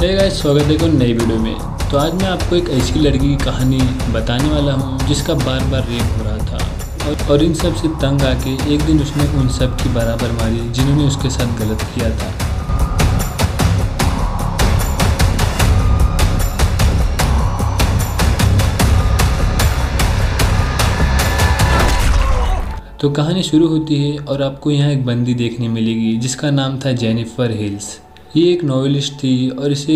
Hey guys, स्वागत है एक नई वीडियो में। तो आज मैं आपको एक ऐसी लड़की की कहानी बताने वाला हूँ जिसका बार बार रेप हो रहा था और इन सब से तंग आके एक दिन उसने उन सब की बराबर मारी जिन्होंने उसके साथ गलत किया था। तो कहानी शुरू होती है और आपको यहाँ एक बंदी देखने मिलेगी जिसका नाम था जेनिफर हिल्स। ये एक नॉवेलिस्ट थी और इसे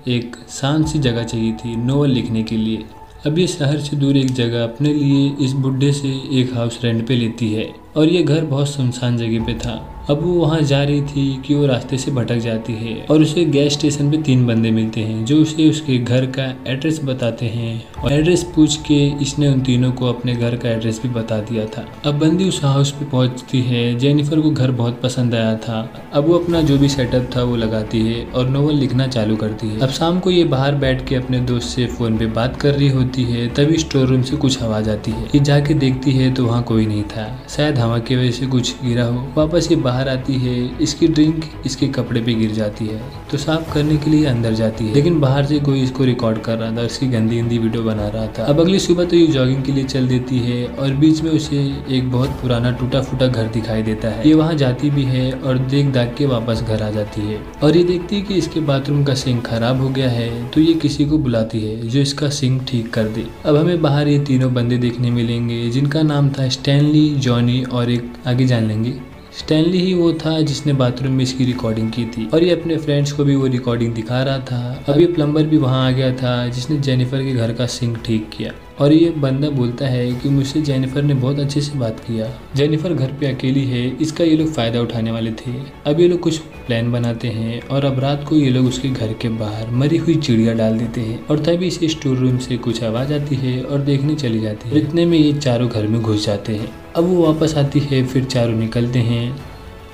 एक शांत सी जगह चाहिए थी नोवेल लिखने के लिए। अब ये शहर से दूर एक जगह अपने लिए इस बुड्ढे से एक हाउस रेंट पे लेती है और ये घर बहुत सुनसान जगह पे था। अब वो वहाँ जा रही थी कि वो रास्ते से भटक जाती है और उसे गैस स्टेशन पे 3 बंदे मिलते हैं जो उसे उसके घर का एड्रेस बताते हैं और एड्रेस पूछ के इसने उन तीनों को अपने घर का एड्रेस भी बता दिया था। अब बंदी उस हाउस पे पहुंचती है। जेनिफर को घर बहुत पसंद आया था। अब वो अपना जो भी सेटअप था वो लगाती है और नोवेल लिखना चालू करती है। अब शाम को ये बाहर बैठ के अपने दोस्त से फोन पे बात कर रही होती है, तभी स्टोर रूम से कुछ आवाज आती है। ये जाके देखती है तो वहाँ कोई नहीं था, शायद हवा की वजह से कुछ गिरा हो। वापस ये बाहर आती है, इसकी ड्रिंक इसके कपड़े पे गिर जाती है तो साफ करने के लिए अंदर जाती है, लेकिन बाहर से कोई इसको रिकॉर्ड कर रहा था, इसकी गंदी गंदी वीडियो बना रहा था। अब अगली सुबह तो ये जॉगिंग के लिए चल देती है और बीच में उसे एक बहुत पुराना टूटा फूटा घर दिखाई देता है। ये वहाँ जाती भी है और देख दाग के वापस घर आ जाती है और ये देखती है कि इसके बाथरूम का सिंक खराब हो गया है तो ये किसी को बुलाती है जो इसका सिंक ठीक कर दे। अब हमें बाहर ये तीनों बंदे देखने मिलेंगे जिनका नाम था स्टैनली, जॉनी और एक आगे जान लेंगे। स्टैनली ही वो था जिसने बाथरूम में इसकी रिकॉर्डिंग की थी और ये अपने फ्रेंड्स को भी वो रिकॉर्डिंग दिखा रहा था। अब ये प्लम्बर भी वहाँ आ गया था जिसने जेनिफर के घर का सिंक ठीक किया और ये बंदा बोलता है कि मुझसे जेनिफर ने बहुत अच्छे से बात किया। जेनिफर घर पे अकेली है, इसका ये लोग फ़ायदा उठाने वाले थे। अब ये लोग कुछ प्लान बनाते हैं और अब रात को ये लोग उसके घर के बाहर मरी हुई चिड़िया डाल देते हैं और तभी इसे स्टोर रूम से कुछ आवाज़ आती है और देखने चली जाती है। इतने में ये चारों घर में घुस जाते हैं। अब वो वापस आती है, फिर चारों निकलते हैं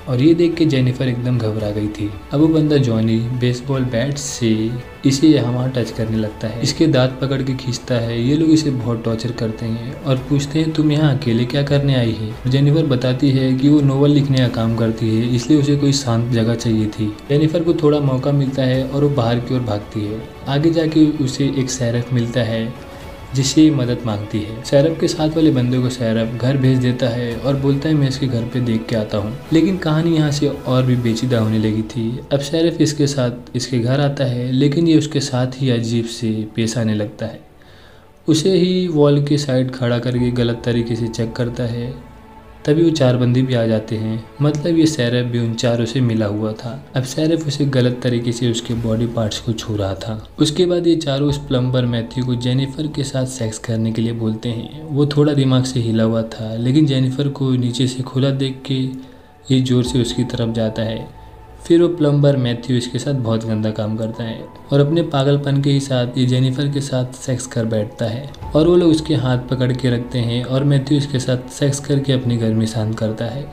और ये देख के जेनिफर एकदम घबरा गई थी। अब वो बंदा जॉनी बेसबॉल बैट से इसे यहाँ टच करने लगता है, इसके दांत पकड़ के खींचता है। ये लोग इसे बहुत टॉर्चर करते हैं और पूछते हैं तुम यहाँ अकेले क्या करने आई है। जेनिफर बताती है कि वो नोवेल लिखने का काम करती है, इसलिए उसे कोई शांत जगह चाहिए थी। जेनिफर को थोड़ा मौका मिलता है और वो बाहर की ओर भागती है। आगे जाके उसे एक सैरफ मिलता है जिससे मदद मांगती है। सैरफ के साथ वाले बंदे को सैरफ घर भेज देता है और बोलता है मैं इसके घर पे देख के आता हूँ। लेकिन कहानी यहाँ से और भी पेचीदा होने लगी थी। अब सैरफ इसके साथ इसके घर आता है, लेकिन ये उसके साथ ही अजीब से पेश आने लगता है। उसे ही वॉल के साइड खड़ा करके गलत तरीके से चेक करता है। तभी वो 4 बंदे भी आ जाते हैं, मतलब ये सैरफ भी उन चारों से मिला हुआ था। अब सैरफ उसे गलत तरीके से उसके बॉडी पार्ट्स को छू रहा था। उसके बाद ये चारों उस प्लम्बर मैथ्यू को जेनिफर के साथ सेक्स करने के लिए बोलते हैं। वो थोड़ा दिमाग से हिला हुआ था, लेकिन जेनिफर को नीचे से खुला देख के ये जोर से उसकी तरफ जाता है। फिर वो प्लम्बर मैथ्यू इसके साथ बहुत गंदा काम करता है और अपने पागलपन के ही साथ ये जेनिफर के साथ सेक्स कर बैठता है और वो लोग उसके हाथ पकड़ के रखते हैं और मैथ्यू इसके साथ सेक्स करके अपनी गर्मी शांत करता है।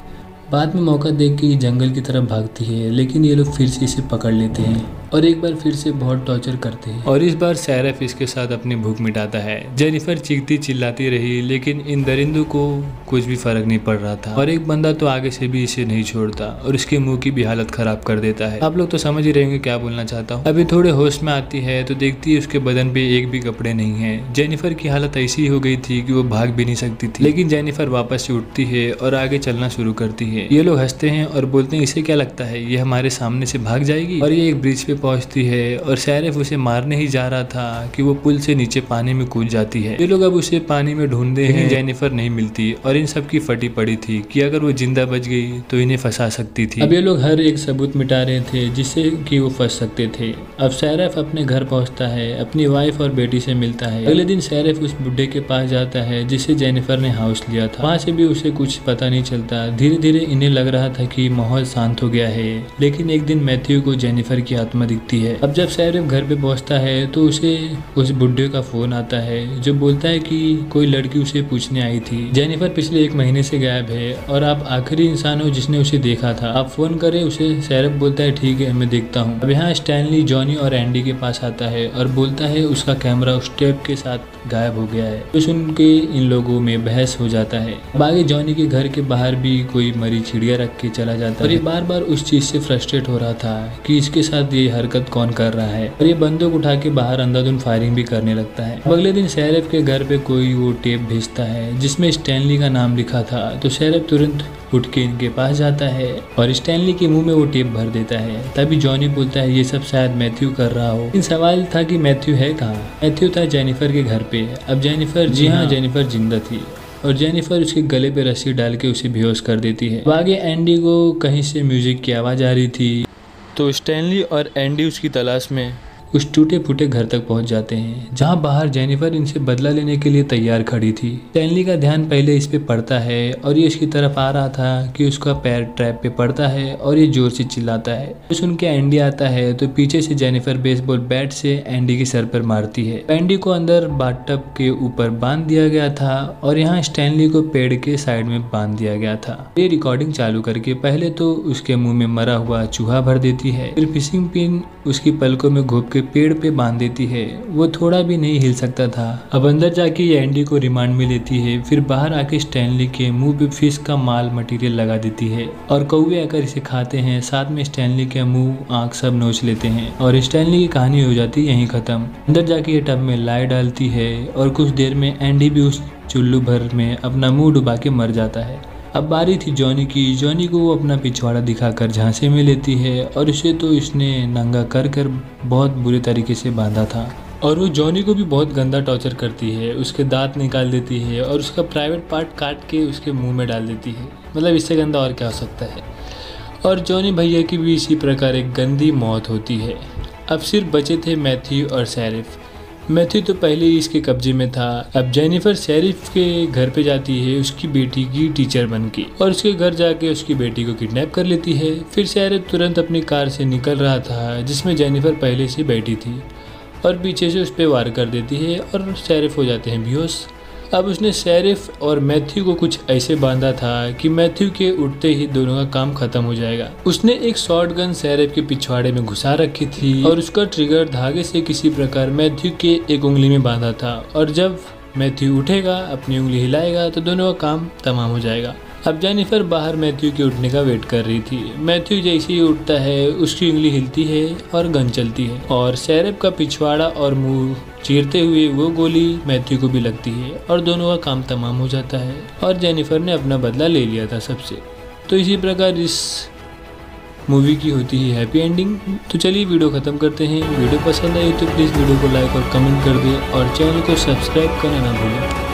बाद में मौका देख के ये जंगल की तरफ भागती है, लेकिन ये लोग फिर से इसे पकड़ लेते हैं और एक बार फिर से बहुत टॉर्चर करते हैं और इस बार सैरफ इसके साथ अपनी भूख मिटाता है। जेनिफर चीखती चिल्लाती रही, लेकिन इन दरिंदों को कुछ भी फर्क नहीं पड़ रहा था और एक बंदा तो आगे से भी इसे नहीं छोड़ता और इसके मुंह की भी हालत खराब कर देता है। आप लोग तो समझ ही रहे होंगे क्या बोलना चाहता हूँ। अभी थोड़े होश में आती है तो देखती है उसके बदन पे एक भी कपड़े नहीं है। जेनिफर की हालत ऐसी हो गई थी कि वो भाग भी नहीं सकती थी, लेकिन जेनिफर वापस से उठती है और आगे चलना शुरू करती है। ये लोग हंसते हैं और बोलते हैं इसे क्या लगता है ये हमारे सामने से भाग जाएगी। और ये एक ब्रिज पे पहुंचती है और सैरफ उसे मारने ही जा रहा था कि वो पुल से नीचे पानी में कूद जाती है। ये लोग अब उसे पानी में ढूंढते हैं, जेनिफर नहीं मिलती और इन सब की फटी पड़ी थी कि अगर वो जिंदा बच गई तो इन्हें फंसा सकती थी। अब ये लोग हर एक सबूत मिटा रहे थे जिससे कि वो फंस सकते थे। अब सैरफ अपने घर पहुंचता है, अपनी वाइफ और बेटी से मिलता है। अगले दिन सैरफ उस बुड्ढे के पास जाता है जिससे जेनिफर ने हाउस लिया था। वहाँ से भी उसे कुछ पता नहीं चलता। धीरे धीरे इन्हें लग रहा था कि माहौल शांत हो गया है, लेकिन एक दिन मैथ्यू को जेनिफर की आत्मा दिखती है। अब जब सैरफ घर पे पहुंचता है तो उसे उस बुड्ढे का फोन आता है जो बोलता है कि कोई लड़की उसे पूछने आई थी। जेनिफर पिछले 1 महीने से गायब है और आप आखिरी इंसान हो जिसने उसे देखा था, आप फोन करें उसे। सैरफ बोलता है ठीक है मैं देखता हूँ। अब यहाँ स्टैनली, जॉनी और एंडी के पास आता है और बोलता है उसका कैमरा उस टेप के साथ गायब हो गया है। तो सुन के इन लोगों में बहस हो जाता है। अब आगे जॉनी के घर के बाहर भी कोई मरी चिड़िया रख के चला जाता है और ये बार बार उस चीज से फ्रस्ट्रेट हो रहा था कि इसके साथ ये हरकत कौन कर रहा है, और ये बंदूक उठा के बाहर अंधाधुंध फायरिंग भी करने लगता है। अगले दिन शेरिफ के घर पे कोई वो टेप भेजता है जिसमें स्टैनली का नाम लिखा था, तो शेरिफ तुरंत उठ के इनके पास जाता है और स्टैनली के मुंह में वो टेप भर देता है। तभी जॉनी बोलता है ये सब शायद मैथ्यू कर रहा हो। इन सवाल था कि मैथ्यू है कहाँ। मैथ्यू था जेनिफर के घर पे। अब जेनिफर, जी हाँ, जेनिफर जिंदा थी और जेनिफर उसके गले पे रस्सी डाल के उसे बेहोश कर देती है। आगे एंडी को कहीं से म्यूजिक की आवाज़ आ रही थी, तो स्टैनली और एंडी उसकी तलाश में उस टूटे फूटे घर तक पहुंच जाते हैं, जहां बाहर जेनिफर इनसे बदला लेने के लिए तैयार खड़ी थी। स्टैनली का ध्यान पहले इस पे पड़ता है और ये उसकी तरफ आ रहा था कि उसका पैर ट्रैप पे पड़ता है और ये जोर से चिल्लाता है। तो सुन के एंडी आता है तो पीछे से जेनिफर बेसबॉल बैट से एंडी के सर पर मारती है। एंडी को अंदर बाथटब के ऊपर बांध दिया गया था और यहाँ स्टैनली को पेड़ के साइड में बांध दिया गया था। ये रिकॉर्डिंग चालू करके पहले तो उसके मुंह में मरा हुआ चूहा भर देती है, फिर फिशिंग पिन उसकी पलकों में घोप के पेड़ पे बांध देती है। वो थोड़ा भी नहीं हिल सकता था। अब अंदर जाके ये एंडी को रिमांड में लेती है, फिर बाहर आके स्टैनली के मुंह पे फिश का माल मटेरियल लगा देती है और कौवे आकर इसे खाते हैं। साथ में स्टैनली के मुंह आंख सब नोच लेते हैं और स्टैनली की कहानी हो जाती है यहीं खत्म। अंदर जाके ये टब में लाई डालती है और कुछ देर में एंडी भी उस चुल्लू भर में अपना मुंह डुबा के मर जाता है। अब बारी थी जॉनी की। जॉनी को वो अपना पिछवाड़ा दिखाकर झांसे में लेती है और उसे तो इसने नंगा कर कर बहुत बुरे तरीके से बांधा था और वो जॉनी को भी बहुत गंदा टॉर्चर करती है। उसके दांत निकाल देती है और उसका प्राइवेट पार्ट काट के उसके मुंह में डाल देती है। मतलब इससे गंदा और क्या हो सकता है। और जॉनी भैया की भी इसी प्रकार एक गंदी मौत होती है। अब सिर्फ बचे थे मैथ्यू और शेरिफ। मैथ्यू तो पहले ही इसके कब्जे में था। अब जेनिफर शेरिफ के घर पे जाती है उसकी बेटी की टीचर बन के और उसके घर जाके उसकी बेटी को किडनैप कर लेती है। फिर शेरिफ तुरंत अपनी कार से निकल रहा था जिसमें जेनिफर पहले से बैठी थी और पीछे से उस पर वार कर देती है और शेरिफ हो जाते हैं बेहोश। अब उसने शेरिफ और मैथ्यू को कुछ ऐसे बांधा था कि मैथ्यू के उठते ही दोनों का काम खत्म हो जाएगा। उसने एक शॉटगन शेरिफ के पिछवाड़े में घुसा रखी थी और उसका ट्रिगर धागे से किसी प्रकार मैथ्यू के एक उंगली में बांधा था और जब मैथ्यू उठेगा, अपनी उंगली हिलाएगा तो दोनों का काम तमाम हो जाएगा। अब जेनिफर बाहर मैथ्यू के उठने का वेट कर रही थी। मैथ्यू जैसे ही उठता है उसकी उंगली हिलती है और गन चलती है और शेरिफ का पिछवाड़ा और मुंह चीरते हुए वो गोली मैथ्यू को भी लगती है और दोनों का काम तमाम हो जाता है और जेनिफर ने अपना बदला ले लिया था सबसे। तो इसी प्रकार इस मूवी की होती है हैप्पी एंडिंग। तो चलिए वीडियो ख़त्म करते हैं। वीडियो पसंद आई तो प्लीज़ वीडियो को लाइक और कमेंट कर दें और चैनल को सब्सक्राइब करना ना भूलें।